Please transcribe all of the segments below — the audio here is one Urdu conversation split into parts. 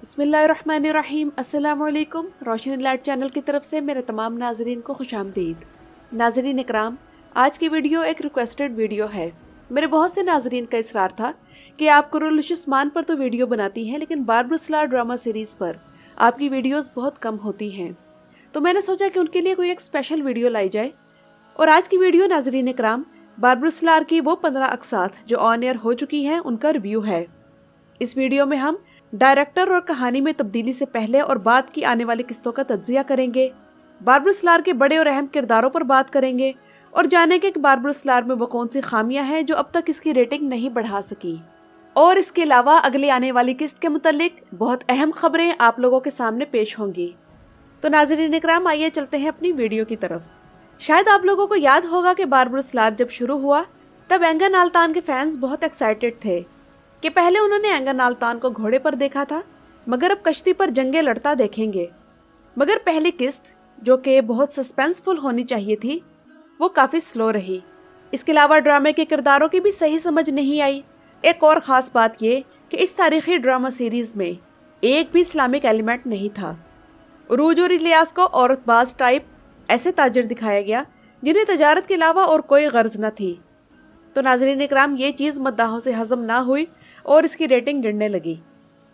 بسم اللہ الرحمن الرحیم۔ السلام علیکم۔ روشنی لائٹ چینل کی طرف سے میرے تمام ناظرین کو خوش آمدید۔ ناظرین اکرام، آج کی ویڈیو ایک ریکویسٹڈ ویڈیو ہے۔ میرے بہت سے ناظرین کا اصرار تھا کہ آپ کرولش عثمان پر تو ویڈیو بناتی ہیں لیکن باربرا ڈرامہ سیریز پر آپ کی ویڈیوز بہت کم ہوتی ہیں، تو میں نے سوچا کہ ان کے لیے کوئی ایک اسپیشل ویڈیو لائی جائے۔ اور آج کی ویڈیو ناظرین اکرام باربرا کی وہ 15 اقساط جو آن ایئر ہو چکی ہیں ان کا ریویو ہے۔ اس ویڈیو میں ہم ڈائریکٹر اور کہانی میں تبدیلی سے پہلے اور بعد کی آنے والی قسطوں کا تجزیہ کریں گے، باربرا کے بڑے اور اہم کرداروں پر بات کریں گے اور جانیں گے کہ باربرا میں وہ کون سی خامیاں ہیں جو اب تک اس کی ریٹنگ نہیں بڑھا سکی۔ اور اس کے علاوہ اگلی آنے والی قسط کے متعلق بہت اہم خبریں آپ لوگوں کے سامنے پیش ہوں گی۔ تو ناظرین اکرام، آئیے چلتے ہیں اپنی ویڈیو کی طرف۔ شاید آپ لوگوں کو یاد ہوگا کہ باربرا جب شروع ہوا تب اینگن آلتان کے فینس بہت ایکسائٹڈ تھے کہ پہلے انہوں نے اینگن آلتان کو گھوڑے پر دیکھا تھا مگر اب کشتی پر جنگیں لڑتا دیکھیں گے۔ مگر پہلی قسط جو کہ بہت سسپینسفل ہونی چاہیے تھی وہ کافی سلو رہی۔ اس کے علاوہ ڈرامے کے کرداروں کی بھی صحیح سمجھ نہیں آئی۔ ایک اور خاص بات یہ کہ اس تاریخی ڈرامہ سیریز میں ایک بھی اسلامک ایلیمنٹ نہیں تھا۔ عروج اور الیاس کو عورت باز ٹائپ ایسے تاجر دکھایا گیا جنہیں تجارت کے علاوہ اور کوئی غرض نہ تھی۔ تو ناظرین اکرام، یہ چیز مداحوں سے ہضم نہ ہوئی اور اس کی ریٹنگ گرنے لگی۔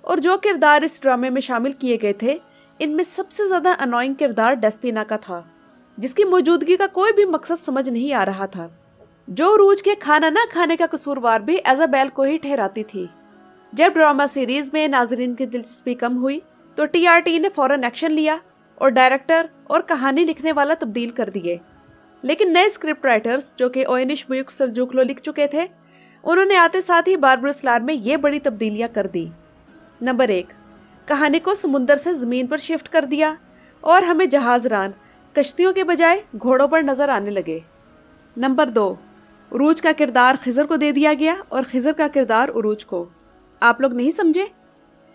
اور جو کردار اس ڈرامے میں شامل کیے گئے تھے ان میں سب سے زیادہ انوائنگ کردار ڈیسپینا کا تھا، جس کی موجودگی کا کوئی بھی مقصد سمجھ نہیں آ رہا تھا، جو عروج کے کھانا نہ کھانے کا قصوروار بھی ایزابیل کو ہی ٹھہراتی تھی۔ جب ڈرامہ سیریز میں ناظرین کی دلچسپی کم ہوئی تو ٹی آر ٹی نے فوراً ایکشن لیا اور ڈائریکٹر اور کہانی لکھنے والا تبدیل کر دیے۔ لیکن نئے اسکرپٹ رائٹرز جو کہ اوینش بیوک سلجوکلو لکھ چکے تھے، انہوں نے آتے ساتھ ہی باربرا میں یہ بڑی تبدیلیاں کر دی۔ نمبر 1، کہانی کو سمندر سے زمین پر شفٹ کر دیا اور ہمیں جہاز ران کشتیوں کے بجائے گھوڑوں پر نظر آنے لگے۔ نمبر 2، عروج کا کردار خضر کو دے دیا گیا اور خضر کا کردار عروج کو۔ آپ لوگ نہیں سمجھے؟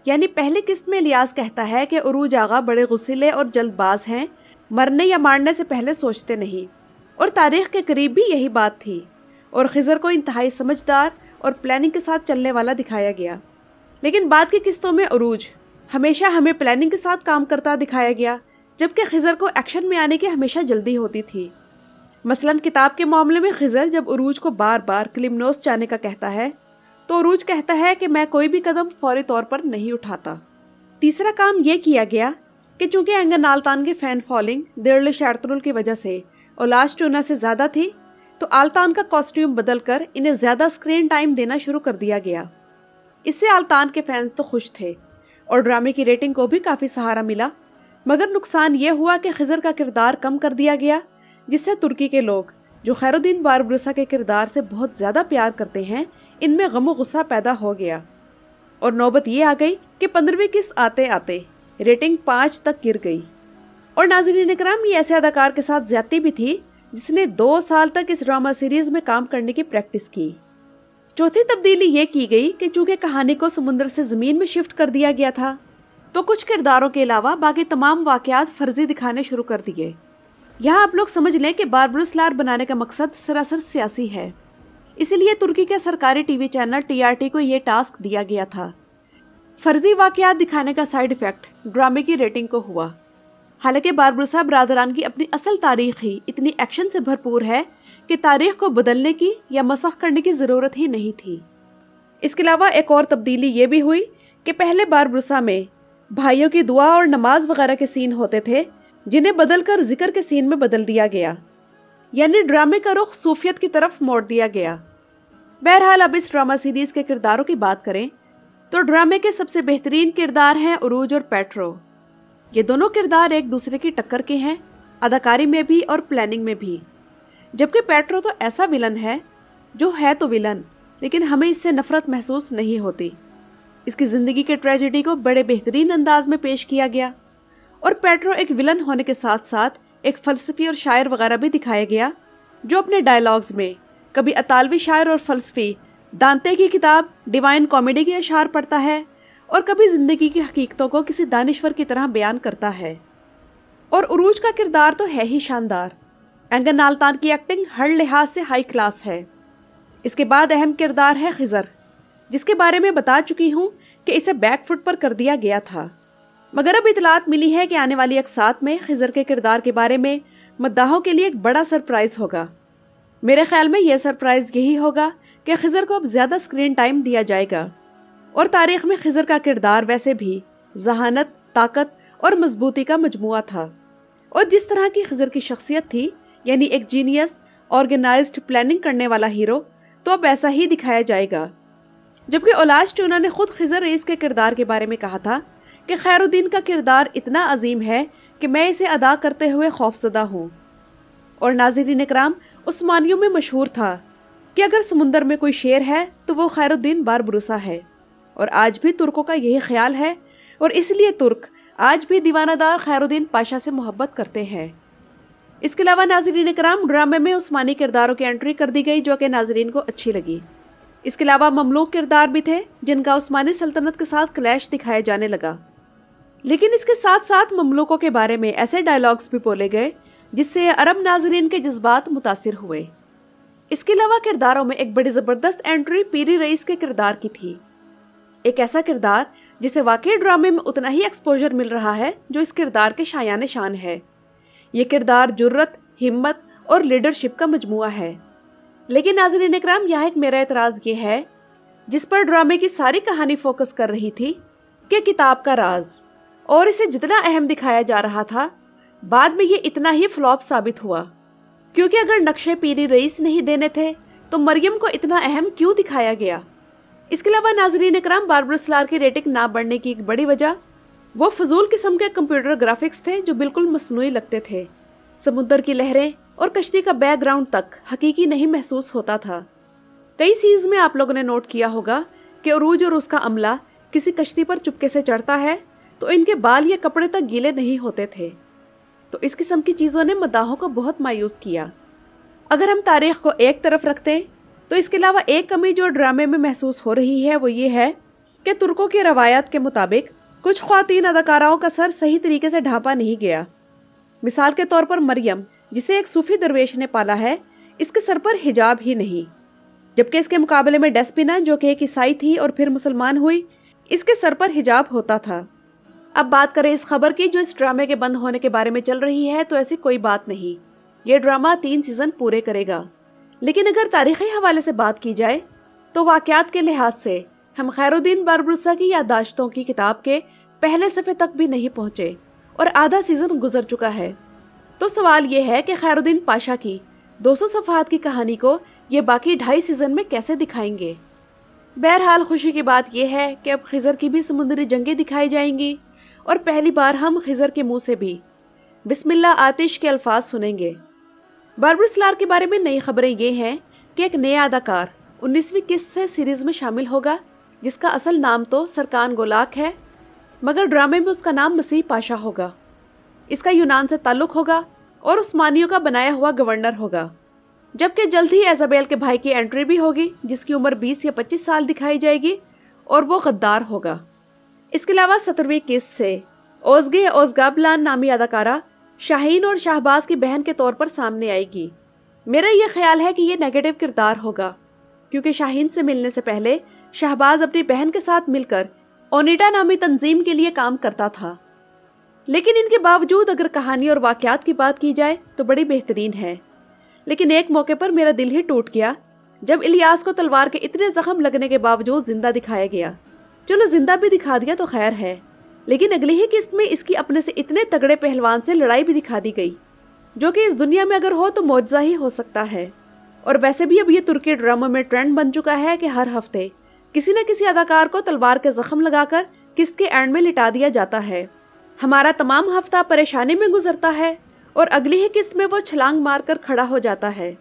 یعنی پہلی قسط میں الیاس کہتا ہے کہ عروج آغا بڑے غصیلے اور جلد باز ہیں، مرنے یا مارنے سے پہلے سوچتے نہیں، اور تاریخ کے قریب بھی یہی بات تھی، اور خضر کو انتہائی سمجھدار اور پلاننگ کے ساتھ چلنے والا دکھایا گیا۔ لیکن بعد کی قسطوں میں عروج ہمیشہ ہمیں پلاننگ کے ساتھ کام کرتا دکھایا گیا، جبکہ خضر کو ایکشن میں آنے کی ہمیشہ جلدی ہوتی تھی۔ مثلاً کتاب کے معاملے میں خضر جب عروج کو بار بار کلمنوس جانے کا کہتا ہے تو عروج کہتا ہے کہ میں کوئی بھی قدم فوری طور پر نہیں اٹھاتا۔ تیسرا کام یہ کیا گیا کہ چونکہ اینگن آلتان کے فین فالنگ دیرلش ایرترول کی وجہ سے اولاش ٹونا سے زیادہ تھی تو آلتان کا کاسٹیوم بدل کر انہیں زیادہ سکرین ٹائم دینا شروع کر دیا گیا۔ اس سے آلتان کے فینس تو خوش تھے اور ڈرامے کی ریٹنگ کو بھی کافی سہارا ملا، مگر نقصان یہ ہوا کہ خضر کا کردار کم کر دیا گیا، جس سے ترکی کے لوگ جو خیر الدین باربرا کے کردار سے بہت زیادہ پیار کرتے ہیں ان میں غم و غصہ پیدا ہو گیا، اور نوبت یہ آ گئی کہ 15ویں قسط آتے آتے ریٹنگ 5 تک گر گئی۔ اور ناظرین اکرام، یہ ایسے اداکار کے ساتھ زیادتی بھی تھی جس نے 2 سال تک اس ڈرامہ سیریز میں کام کرنے کی پریکٹس کی۔ چوتھی تبدیلی یہ کی گئی کہ چونکہ کہانی کو سمندر سے زمین میں شفٹ کر دیا گیا تھا تو کچھ کرداروں کے علاوہ باقی تمام واقعات فرضی دکھانے شروع کر دیے۔ یہاں آپ لوگ سمجھ لیں کہ باربرا بنانے کا مقصد سراسر سیاسی ہے، اسی لیے ترکی کے سرکاری T V channel T R T کو یہ ٹاسک دیا گیا تھا۔ فرضی واقعات دکھانے کا سائیڈ ایفیکٹ ڈرامے کی ریٹنگ کو ہوا۔ حالانکہ باربرا برادران کی اپنی اصل تاریخ ہی اتنی ایکشن سے بھرپور ہے کہ تاریخ کو بدلنے کی یا مسخ کرنے کی ضرورت ہی نہیں تھی۔ اس کے علاوہ ایک اور تبدیلی یہ بھی ہوئی کہ پہلے باربرا میں بھائیوں کی دعا اور نماز وغیرہ کے سین ہوتے تھے جنہیں بدل کر ذکر کے سین میں بدل دیا گیا، یعنی ڈرامے کا رخ صوفیت کی طرف موڑ دیا گیا۔ بہرحال اب اس ڈرامہ سیریز کے کرداروں کی بات کریں تو ڈرامے کے سب سے بہترین کردار ہیں عروج اور پیٹرو۔ یہ دونوں کردار ایک دوسرے کی ٹکر کے ہیں، اداکاری میں بھی اور پلاننگ میں بھی۔ جبکہ پیٹرو تو ایسا ولن ہے جو ہے تو ولن، لیکن ہمیں اس سے نفرت محسوس نہیں ہوتی۔ اس کی زندگی کے ٹریجڈی کو بڑے بہترین انداز میں پیش کیا گیا، اور پیٹرو ایک ولن ہونے کے ساتھ ساتھ ایک فلسفی اور شاعر وغیرہ بھی دکھایا گیا، جو اپنے ڈائلاگز میں کبھی اطالوی شاعر اور فلسفی دانتے کی کتاب ڈیوائن کامیڈی کے اشعار پڑھتا ہے اور کبھی زندگی کی حقیقتوں کو کسی دانشور کی طرح بیان کرتا ہے۔ اور عروج کا کردار تو ہے ہی شاندار۔ اینگن آلتان کی ایکٹنگ ہر لحاظ سے ہائی کلاس ہے۔ اس کے بعد اہم کردار ہے خضر، جس کے بارے میں بتا چکی ہوں کہ اسے بیک فٹ پر کر دیا گیا تھا، مگر اب اطلاعات ملی ہے کہ آنے والی اقساط میں خضر کے کردار کے بارے میں مداحوں کے لیے ایک بڑا سرپرائز ہوگا۔ میرے خیال میں یہ سرپرائز یہی ہوگا کہ خضر کو اب زیادہ سکرین ٹائم دیا جائے گا، اور تاریخ میں خضر کا کردار ویسے بھی ذہانت، طاقت اور مضبوطی کا مجموعہ تھا، اور جس طرح کی خضر کی شخصیت تھی، یعنی ایک جینیس، آرگنائزڈ پلاننگ کرنے والا ہیرو، تو اب ایسا ہی دکھایا جائے گا۔ جبکہ اولاش ٹیونا نے خود خضر رئیس کے کردار کے بارے میں کہا تھا کہ خیر الدین کا کردار اتنا عظیم ہے کہ میں اسے ادا کرتے ہوئے خوفزدہ ہوں۔ اور ناظرین اکرام، عثمانیوں میں مشہور تھا کہ اگر سمندر میں کوئی شیر ہے تو وہ خیر الدین باربروسا ہے، اور آج بھی ترکوں کا یہی خیال ہے، اور اس لیے ترک آج بھی دیوانہ دار خیر الدین پاشا سے محبت کرتے ہیں۔ اس کے علاوہ ناظرین اکرام، ڈرامے میں عثمانی کرداروں کی انٹری کر دی گئی جو کہ ناظرین کو اچھی لگی۔ اس کے علاوہ مملوک کردار بھی تھے جن کا عثمانی سلطنت کے ساتھ کلیش دکھایا جانے لگا، لیکن اس کے ساتھ ساتھ مملوکوں کے بارے میں ایسے ڈائلاگز بھی بولے گئے جس سے عرب ناظرین کے جذبات متاثر ہوئے۔ اس کے علاوہ کرداروں میں ایک بڑی زبردست انٹری پیری رئیس کے کردار کی تھی، ایک ایسا کردار جسے واقعی ڈرامے میں اتنا ہی ایکسپوجر مل رہا ہے جو اس کردار کے شایان شان ہے۔ یہ کردار جرت، ہمت اور لیڈرشپ کا مجموعہ ہے۔ لیکن ناظرین اکرام، یہاں ایک میرا اعتراض یہ ہے، جس پر ڈرامے کی ساری کہانی فوکس کر رہی تھی، کہ کتاب کا راز، اور اسے جتنا اہم دکھایا جا رہا تھا، بعد میں یہ اتنا ہی فلاپ ثابت ہوا، کیونکہ اگر نقشے پیری رئیس نہیں دینے تھے تو مریم کو اتنا اہم کیوں دکھایا گیا؟ اس کے علاوہ ناظرین اکرام، باربرس لار کی ریٹنگ نہ بڑھنے کی ایک بڑی وجہ وہ فضول قسم کے کمپیوٹر گرافکس تھے جو بالکل مصنوعی لگتے تھے۔ سمندر کی لہریں اور کشتی کا بیک گراؤنڈ تک حقیقی نہیں محسوس ہوتا تھا۔ کئی سیز میں آپ لوگوں نے نوٹ کیا ہوگا کہ عروج اور اس کا عملہ کسی کشتی پر چپکے سے چڑھتا ہے تو ان کے بال یا کپڑے تک گیلے نہیں ہوتے تھے، تو اس قسم کی چیزوں نے مداحوں کو بہت مایوس کیا۔ اگر ہم تاریخ کو ایک طرف رکھتے تو اس کے علاوہ ایک کمی جو ڈرامے میں محسوس ہو رہی ہے وہ یہ ہے کہ ترکوں کی روایات کے مطابق کچھ خواتین اداکاراؤں کا سر صحیح طریقے سے ڈھانپا نہیں گیا۔ مثال کے طور پر مریم، جسے ایک صوفی درویش نے پالا ہے، اس کے سر پر حجاب ہی نہیں، جبکہ اس کے مقابلے میں ڈیسپینا، جو کہ ایک عیسائی تھی اور پھر مسلمان ہوئی، اس کے سر پر حجاب ہوتا تھا۔ اب بات کریں اس خبر کی جو اس ڈرامے کے بند ہونے کے بارے میں چل رہی ہے، تو ایسی کوئی بات نہیں، یہ ڈرامہ 3 سیزن پورے کرے گا۔ لیکن اگر تاریخی حوالے سے بات کی جائے تو واقعات کے لحاظ سے ہم خیر الدین باربروسا کی یادداشتوں کی کتاب کے پہلے صفحے تک بھی نہیں پہنچے، اور آدھا سیزن گزر چکا ہے۔ تو سوال یہ ہے کہ خیر الدین پاشا کی 200 صفحات کی کہانی کو یہ باقی 2.5 سیزن میں کیسے دکھائیں گے؟ بہرحال خوشی کی بات یہ ہے کہ اب خضر کی بھی سمندری جنگیں دکھائی جائیں گی، اور پہلی بار ہم خضر کے منہ سے بھی بسم اللہ آتش کے الفاظ سنیں گے۔ باربرس لار کے بارے میں نئی خبریں یہ ہیں کہ ایک نیا اداکار 19ویں قسط سے سیریز میں شامل ہوگا، جس کا اصل نام تو سرکان گولاک ہے، مگر ڈرامے میں اس کا نام مسیح پاشا ہوگا۔ اس کا یونان سے تعلق ہوگا اور عثمانیوں کا بنایا ہوا گورنر ہوگا، جبکہ جلد ہی ایزابیل کے بھائی کی انٹری بھی ہوگی جس کی عمر 20 یا 25 سال دکھائی جائے گی، اور وہ غدار ہوگا۔ اس کے علاوہ 17ویں قسط سے اوزگے اوزگابلان نامی اداکارہ شاہین اور شہباز کی بہن کے طور پر سامنے آئے گی۔ میرا یہ خیال ہے کہ یہ نیگیٹو کردار ہوگا، کیونکہ شاہین سے ملنے سے پہلے شہباز اپنی بہن کے ساتھ مل کر اونیٹا نامی تنظیم کے لیے کام کرتا تھا۔ لیکن ان کے باوجود اگر کہانی اور واقعات کی بات کی جائے تو بڑی بہترین ہے۔ لیکن ایک موقع پر میرا دل ہی ٹوٹ گیا جب الیاس کو تلوار کے اتنے زخم لگنے کے باوجود زندہ دکھایا گیا۔ چلو زندہ بھی دکھا دیا تو خیر ہے، لیکن اگلی ہی قسط میں اس کی اپنے سے اتنے تگڑے پہلوان سے لڑائی بھی دکھا دی گئی، جو کہ اس دنیا میں اگر ہو تو معجزہ ہی ہو سکتا ہے۔ اور ویسے بھی اب یہ ترکی ڈراموں میں ٹرینڈ بن چکا ہے کہ ہر ہفتے کسی نہ کسی اداکار کو تلوار کے زخم لگا کر قسط کے اینڈ میں لٹا دیا جاتا ہے۔ ہمارا تمام ہفتہ پریشانی میں گزرتا ہے اور اگلی ہی قسط میں وہ چھلانگ مار کر کھڑا ہو جاتا ہے۔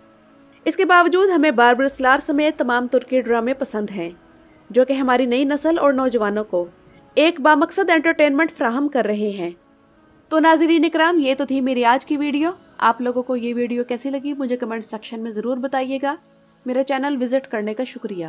اس کے باوجود ہمیں باربرس لار سمیت تمام ترکی ڈرامے پسند ہیں، جو کہ ہماری نئی نسل اور نوجوانوں کو ایک بامقصد انٹرٹینمنٹ فراہم کر رہے ہیں۔ تو ناظرین اکرام، یہ تو تھی میری آج کی ویڈیو۔ آپ لوگوں کو یہ ویڈیو کیسی لگی مجھے کمنٹ سیکشن میں ضرور بتائیے گا۔ میرا چینل وزٹ کرنے کا شکریہ۔